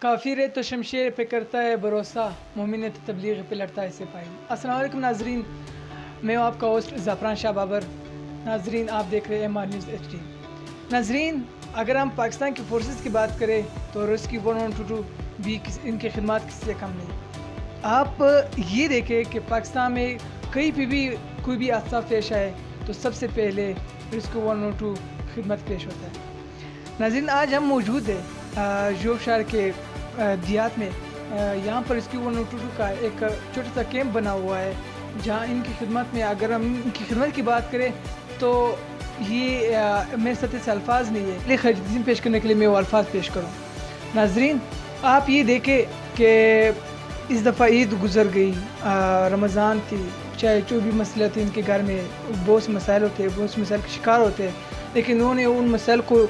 काफिर है तो शमशेर पे करता है भरोसा, मोमिन है तो तबलीग पे लड़ता है सिपाही। अस्सलाम वालेकुम नाजरीन, मैं हूँ आपका होस्ट ज़ाफ़रान शाह बाबर। नाजरीन आप देख रहे हैं MR न्यूज़ HD। नाजरीन अगर हम पाकिस्तान की फोर्सेस की बात करें तो रेस्क्यू 112 भी इनकी खिदमत किसी से कम नहीं। आप ये देखें कि पाकिस्तान में कहीं पे भी कोई भी हादसा पेश आए तो सबसे पहले रेस्क्यू 112 खिदमत पेश होता है। नाज़रीन आज हम मौजूद हैं जोब शहर के दियात में। यहाँ पर रेस्क्यू 112 का एक छोटा सा कैंप बना हुआ है जहाँ इनकी खिदमत में, अगर हम इनकी खिदमत की बात करें तो ये मेरे सतह से अल्फाज नहीं है, लेकिन खरीदीन पेश करने के लिए मैं वो अल्फाज पेश करूँ। नाजरीन आप ये देखें कि इस दफ़ा ईद गुज़र गई, रमज़ान थी, चाहे जो भी मसले थे इनके घर में बहुत से मसाइल होते हैं, बहुत से मसाइल के शिकार होते हैं, लेकिन उन्होंने उन मसाइल को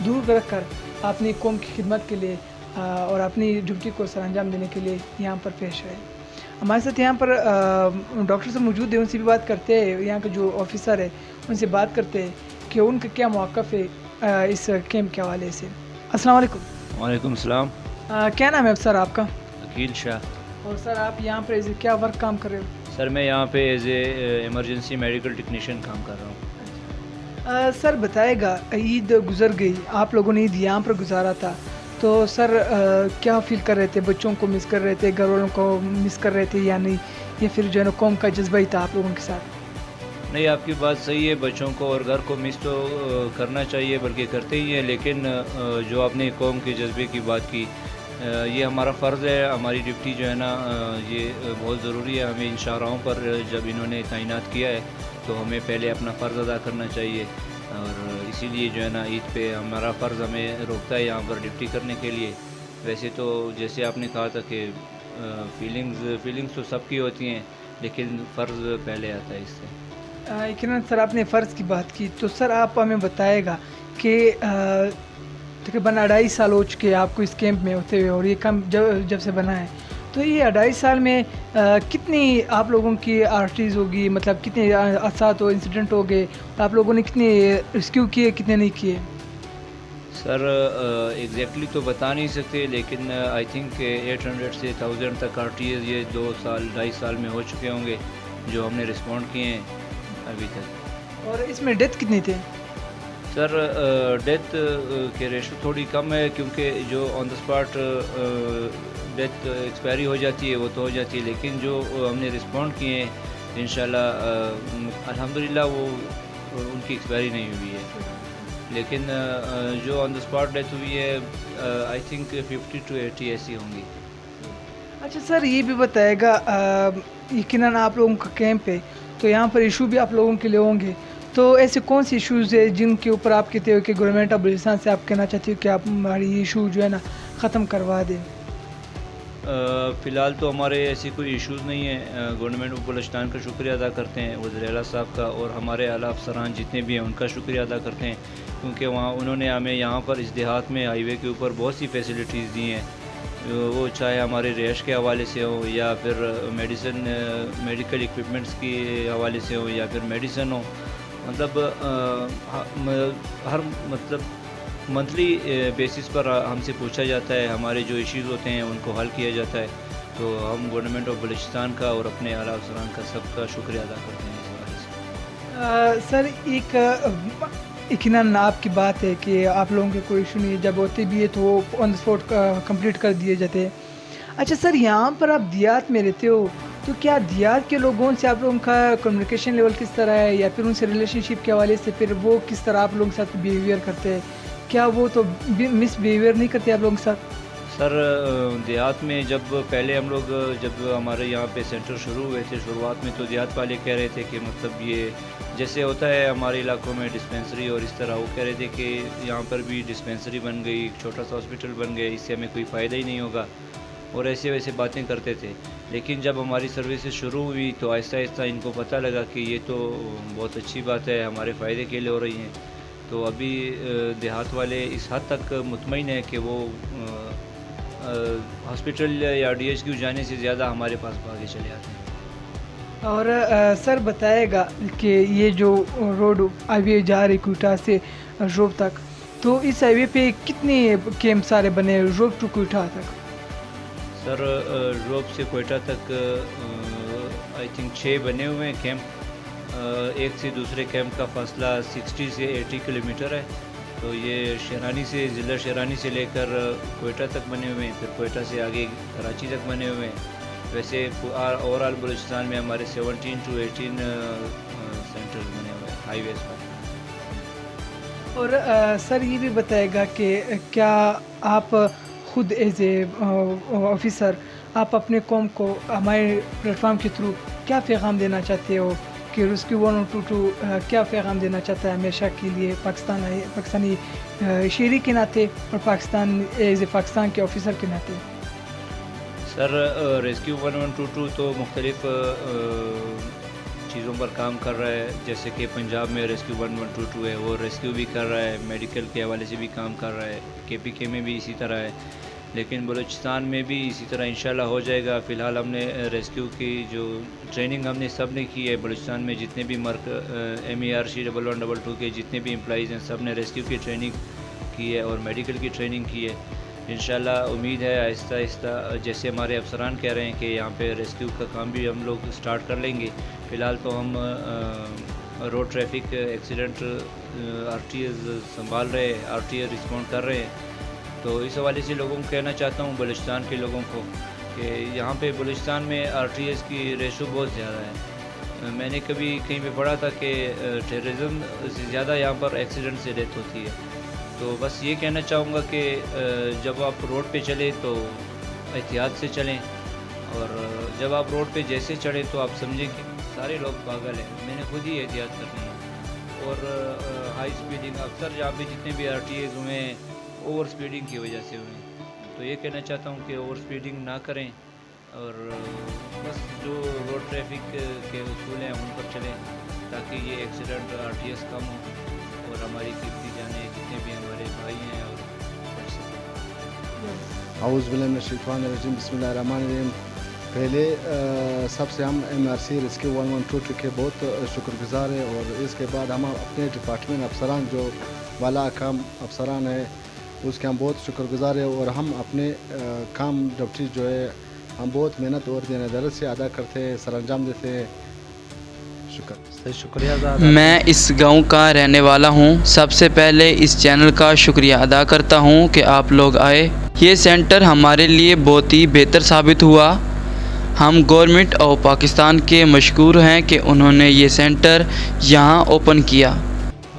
दूर रख कर अपनी कौम की खिदमत के लिए और अपनी ड्यूटी को सर अंजाम देने के लिए यहाँ पर पेश है। हमारे साथ यहाँ पर डॉक्टर से मौजूद है, उनसे भी बात करते हैं, यहाँ के जो ऑफिसर है उनसे बात करते हैं कि उनका क्या मौक़िफ़ है इस कैंप के हवाले से। अस्सलाम वालेकुम। वालेकुम सलाम। क्या नाम है सर आपका? अकील शाह। और सर आप यहाँ पर क्या वर्क काम कर रहे हो? सर मैं यहाँ पे as a emergency medical technician काम कर रहा हूँ। सर बताएगा, ईद गुज़र गई, आप लोगों ने ईद यहाँ पर गुजारा था, तो सर क्या फील कर रहे थे? बच्चों को मिस कर रहे थे, घर वालों को मिस कर रहे थे या नहीं, या फिर जो है ना कौम का जज्बा ही था आप लोगों के साथ? नहीं, आपकी बात सही है, बच्चों को और घर को मिस तो करना चाहिए, बल्कि करते ही हैं, लेकिन जो आपने कौम के जज्बे की बात की, ये हमारा फ़र्ज़ है, हमारी ड्यूटी जो है ना ये बहुत ज़रूरी है। हमें इन शाहराहों पर जब इन्होंने तैनात किया है तो हमें पहले अपना फ़र्ज़ अदा करना चाहिए, और इसीलिए जो है ना ईद पे हमारा फ़र्ज़ हमें रोकता है यहाँ पर ड्यूटी करने के लिए। वैसे तो जैसे आपने कहा था कि फीलिंग्स तो सबकी होती हैं, लेकिन फ़र्ज़ पहले आता है इससे। यकीनन सर आपने फ़र्ज़ की बात की, तो सर आप हमें बताएगा कि तकरीबन 2.5 साल हो चुके हैं आपको इस कैंप में होते हुए, और ये काम जब से बना है, तो ये 2.5 साल में कितनी आप लोगों की आर्टरीज होगी, मतलब कितने हादसा हो, इंसिडेंट हो गए, आप लोगों ने कितने रेस्क्यू किए, कितने नहीं किए? सर एग्जैक्टली तो बता नहीं सकते, लेकिन आई थिंक 800 से 1000 तक आरटीएस ये 2.5 साल में हो चुके होंगे जो हमने रिस्पॉन्ड किए हैं अभी तक। और इसमें डेथ कितनी थे? सर डेथ के रेशो थोड़ी कम है, क्योंकि जो on the spot death expiry हो जाती है वो तो हो जाती है, लेकिन जो हमने रिस्पॉन्ड किए हैं इंशाल्लाह अल्हम्दुलिल्लाह वो उनकी एक्सपायरी नहीं हुई है, लेकिन जो ऑन द स्पॉट डेथ हुई है आई थिंक 50 to 80 ऐसी होंगी। अच्छा सर ये भी बताएगा, यकीनन आप लोगों का कैंप है तो यहाँ पर इशू भी आप लोगों के लिए होंगे, तो ऐसे कौन से इश्यूज़ है जिनके ऊपर आप कहते हो कि गवर्नमेंट ऑफ बलूचिस्तान से आप कहना चाहते हो कि आप हमारी इशू जो है ना ख़त्म करवा दें? फ़िलहाल तो हमारे ऐसी कोई इश्यूज़ नहीं है। गवर्नमेंट ऑफ बलूचिस्तान का शुक्रिया अदा करते हैं, वज़ीर आला साहब का, और हमारे आला अफसरान जितने भी हैं उनका शुक्रिया अदा करते हैं, क्योंकि वहाँ उन्होंने हमें यहाँ पर इस देहात में हाईवे के ऊपर बहुत सी फैसिलिटीज़ दी हैं, वो चाहे हमारे रिहाइश के हवाले से हो, या फिर मेडिकल इक्विपमेंट्स के हवाले से हो, या फिर मेडिसिन हो, मतलब हर मतलब मंथली बेसिस पर हमसे पूछा जाता है, हमारे जो इश्यूज़ होते हैं उनको हल किया जाता है, तो हम गवर्नमेंट ऑफ बलूचिस्तान का और अपने आला अफसरान का सबका शुक्रिया अदा करते हैं इस हवाले से। सर एक यकीनन आपकी बात है कि आप लोगों के कोई इशू नहीं, जब होते भी है तो वो ऑन द स्पॉट कंप्लीट कर दिए जाते हैं। अच्छा सर यहाँ पर आप दियात में रहते हो, तो क्या दियात के लोगों से आप लोगों का कम्युनिकेशन लेवल किस तरह है, या फिर उनसे रिलेशनशिप के हवाले से फिर वो किस तरह आप लोगों के साथ बिहेवियर करते हैं? क्या वो तो मिस बिहेवियर नहीं करते आप लोगों के साथ? सर देहात में जब पहले हम लोग जब हमारे यहाँ पे सेंटर शुरू हुए थे, शुरुआत में तो देहात वाले कह रहे थे कि मतलब ये जैसे होता है हमारे इलाकों में डिस्पेंसरी, और इस तरह वो कह रहे थे कि यहाँ पर भी डिस्पेंसरी बन गई, छोटा सा हॉस्पिटल बन गया, इससे हमें कोई फ़ायदा ही नहीं होगा, और ऐसे वैसे बातें करते थे। लेकिन जब हमारी सर्विसेज शुरू हुई तो आहिस्ता आहिस्ता इनको पता लगा कि ये तो बहुत अच्छी बात है, हमारे फ़ायदे के लिए हो रही हैं, तो अभी देहात वाले इस हद तक मुतमईन है कि वो हॉस्पिटल या DHQ जाने से ज़्यादा हमारे पास भागे चले आते हैं। और सर बताएगा कि ये जो रोड अभी जा रही कोयटा से रोड तक, تو اس ہائی وے پہ کتنے کیمپ سارے بنے روپ ٹو کوئٹہ تک؟ سر روپ سے کوئٹہ تک آئی تھنک 6 بنے ہوئے ہیں کیمپ. ایک سے دوسرے کیمپ کا فاصلہ 60 سے 80 کلومیٹر ہے. تو یہ شیرانی سے ضلع شیرانی سے لے کر کوئٹہ تک بنے ہوئے ہیں, پھر کوئٹہ سے آگے کراچی تک بنے ہوئے ہیں. ویسے اوور آل بلوچستان میں ہمارے 17 to 18 سینٹرز بنے ہوئے ہیں ہائی ویز پر. اور سر یہ بھی بتائے گا کہ کیا آپ خود ایز اے آفیسر آپ اپنے قوم کو ہمارے پلیٹ فارم کے تھرو کیا پیغام دینا چاہتے ہو کہ ریسکیو 122 کیا پیغام دینا چاہتا ہے ہمیشہ کے لیے پاکستانی شہری کے ناطے اور پاکستان ایز اے پاکستان کے آفیسر کے ناطے؟ سر ریسکیو 1122 تو مختلف چیزوں پر کام کر رہا ہے. جیسے کہ پنجاب میں ریسکیو 1122 ہے, وہ ریسکیو بھی کر رہا ہے, میڈیکل کے حوالے سے بھی کام کر رہا ہے. KPK میں بھی اسی طرح ہے, لیکن بلوچستان میں بھی اسی طرح انشاءاللہ ہو جائے گا. فی الحال ہم نے ریسکیو کی جو ٹریننگ ہم نے سب نے کی ہے بلوچستان میں, جتنے بھی MERC 1112 کے جتنے بھی امپلائیز ہیں سب نے ریسکیو کی ٹریننگ کی ہے اور میڈیکل کی ٹریننگ کی ہے. انشاءاللہ امید ہے آہستہ آہستہ جیسے ہمارے افسران کہہ رہے ہیں کہ یہاں پہ ریسکیو کا کام بھی ہم لوگ سٹارٹ کر لیں گے. فی الحال تو ہم روڈ ٹریفک ایکسیڈنٹ RTS سنبھال رہے ہیں, RTA رسپونڈ کر رہے ہیں. تو اس حوالے سے لوگوں کو کہنا چاہتا ہوں بلوچستان کے لوگوں کو کہ یہاں پہ بلوچستان میں RTS کی ریشو بہت زیادہ ہے. میں نے کبھی کہیں پہ پڑھا تھا کہ ٹیررزم سے زیادہ یہاں پر ایکسیڈنٹ سے ڈیتھ ہوتی ہے. تو بس یہ کہنا چاہوں گا کہ جب آپ روڈ پہ چلیں تو احتیاط سے چلیں, اور جب آپ روڈ پہ جیسے چڑھیں تو آپ سمجھیں کہ سارے لوگ پاگل ہیں, میں نے خود ہی احتیاط کرنی ہے. اور ہائی سپیڈنگ اکثر جہاں پہ جتنے بھی RTAs ہوئے ہیں اوور سپیڈنگ کی وجہ سے ہوئے ہیں. تو یہ کہنا چاہتا ہوں کہ اوور سپیڈنگ نہ کریں, اور بس جو روڈ ٹریفک کے اصول ہیں ان پر چلیں تاکہ یہ ایکسیڈنٹ RTS کم ہو اور ہماری قیمتی جانیں جتنے بھی ہمارے بھائی ہیں اور بچ سکیں. اعوذ باللہ من الشیطان الرجیم, بسم اللہ الرحمن الرحیم. پہلے سب سے ہم MRC ریسکیو 112 کے بہت شکر گزار ہیں, اور اس کے بعد ہم اپنے ڈپارٹمنٹ افسران جو والا کام افسران ہیں اس کے ہم بہت شکر گزار ہیں, اور ہم اپنے کام ڈیوٹی جو ہے ہم بہت محنت اور دیانت دارت سے ادا کرتے ہیں, سر انجام دیتے ہیں. شکریہ. میں اس گاؤں کا رہنے والا ہوں. سب سے پہلے اس چینل کا شکریہ ادا کرتا ہوں کہ آپ لوگ آئے. یہ سینٹر ہمارے لیے بہت ہی بہتر ثابت ہوا. ہم گورنمنٹ اور پاکستان کے مشکور ہیں کہ انہوں نے یہ سینٹر یہاں اوپن کیا.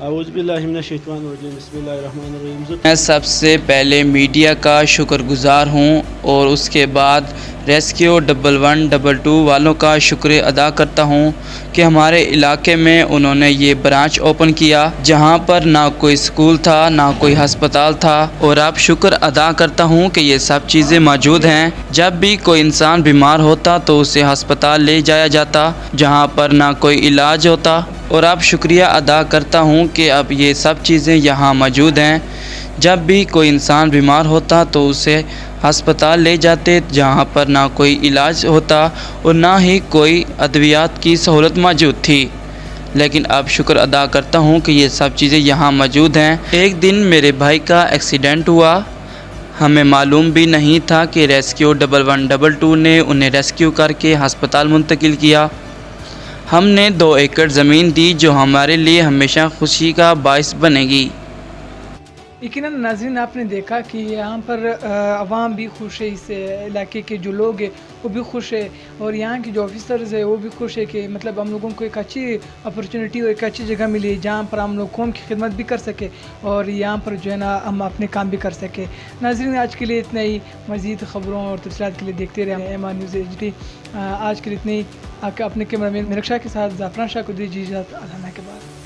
اعوذ باللہ من الشیطان الرجیم, بسم اللہ الرحمن الرحیم. میں سب سے پہلے میڈیا کا شکر گزار ہوں, اور اس کے بعد ریسکیو 1112 والوں کا شکریہ ادا کرتا ہوں کہ ہمارے علاقے میں انہوں نے یہ برانچ اوپن کیا جہاں پر نہ کوئی سکول تھا نہ کوئی ہسپتال تھا. اور اب شکر ادا کرتا ہوں کہ یہ سب چیزیں موجود ہیں. جب بھی کوئی انسان بیمار ہوتا تو اسے ہسپتال لے جایا جاتا جہاں پر نہ کوئی علاج ہوتا, اور اب شکریہ ادا کرتا ہوں کہ اب یہ سب چیزیں یہاں موجود ہیں. جب بھی کوئی انسان بیمار ہوتا تو اسے ہسپتال لے جاتے جہاں پر نہ کوئی علاج ہوتا اور نہ ہی کوئی ادویات کی سہولت موجود تھی. لیکن اب شکر ادا کرتا ہوں کہ یہ سب چیزیں یہاں موجود ہیں. ایک دن میرے بھائی کا ایکسیڈنٹ ہوا. ہمیں معلوم بھی نہیں تھا کہ ریسکیو 1112 نے انہیں ریسکیو کر کے ہسپتال منتقل کیا. ہم نے 2 ایکڑ زمین دی جو ہمارے لیے ہمیشہ خوشی کا باعث بنے گی. یقیناً ناظرین آپ نے دیکھا کہ یہاں پر عوام بھی خوش ہے, اس علاقے کے جو لوگ ہیں وہ بھی خوش ہے, اور یہاں کے جو آفیسرز ہیں وہ بھی خوش ہے کہ مطلب ہم لوگوں کو ایک اچھی اپرچونٹی اور ایک اچھی جگہ ملی جہاں پر ہم لوگ قوم کی خدمت بھی کر سکے اور یہاں پر جو ہے نا ہم اپنے کام بھی کر سکے. ناظرین آج کے لیے اتنا ہی. مزید خبروں اور تفصیلات کے لیے دیکھتے رہے MR نیوز HD. آج کے لیے اتنا ہی. اپنے کیمرہ مین میرک شاہ کے ساتھ زعفران شاہ کو دیجیے اجازت. اللہ کے بعد.